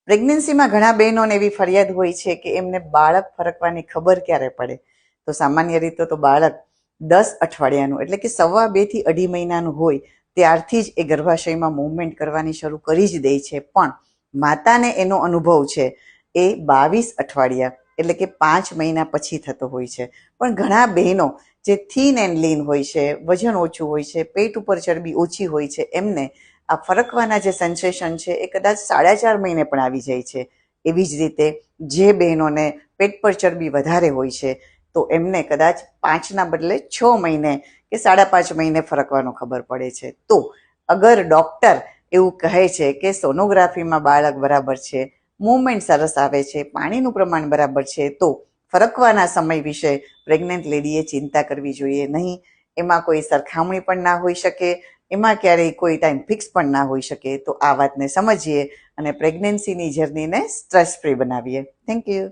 પ્રેગ્નન્સીમાં ઘણા બહેનોને એવી ફરિયાદ હોય છે કે એમને બાળક ફરકવાની ખબર ક્યારે પડે. તો સામાન્ય રીતે તો બાળક 10 અઠવાડિયાનું એટલે કે 2.5 થી 2.5 મહિનાનું હોય ત્યારથી જ એ ગર્ભાશયમાં મૂવમેન્ટ કરવાની શરૂ કરી જ દે છે, પણ માતાને એનો અનુભવ છે એ 22 અઠવાડિયા એટલે કે 5 મહિના પછી થતો હોય છે. પણ ઘણા બહેનો જે થીન એન્ડ લીન હોય છે, વજન ઓછું હોય છે, પેટ ઉપર ચરબી ઓછી હોય છે, એમને આ ફરકવાના જે સેન્સેશન છે એ કદાચ 4.5 મહિને પણ આવી જાય છે. એવી જ રીતે જે બહેનોને પેટ પર ચરબી વધારે હોય છે તો એમને કદાચ 5ના બદલે 6 મહિને કે 5.5 મહિને ફરકવાનો ખબર પડે છે. તો અગર ડૉક્ટર એવું કહે છે કે સોનોગ્રાફીમાં બાળક બરાબર છે, મૂવમેન્ટ સરસ આવે છે, પાણીનું પ્રમાણ બરાબર છે, તો ફરકવાના સમય વિશે પ્રેગ્નન્ટ લેડીએ ચિંતા કરવી જોઈએ નહીં. એમાં કોઈ સરખામણી પણ ના હોઈ શકે, એમાં ક્યારેય કોઈ ટાઈમ ફિક્સ પણ ના હોઈ શકે. તો આ વાતને સમજીએ અને પ્રેગ્નન્સીની જર્નીને સ્ટ્રેસ ફ્રી બનાવીએ. Thank you.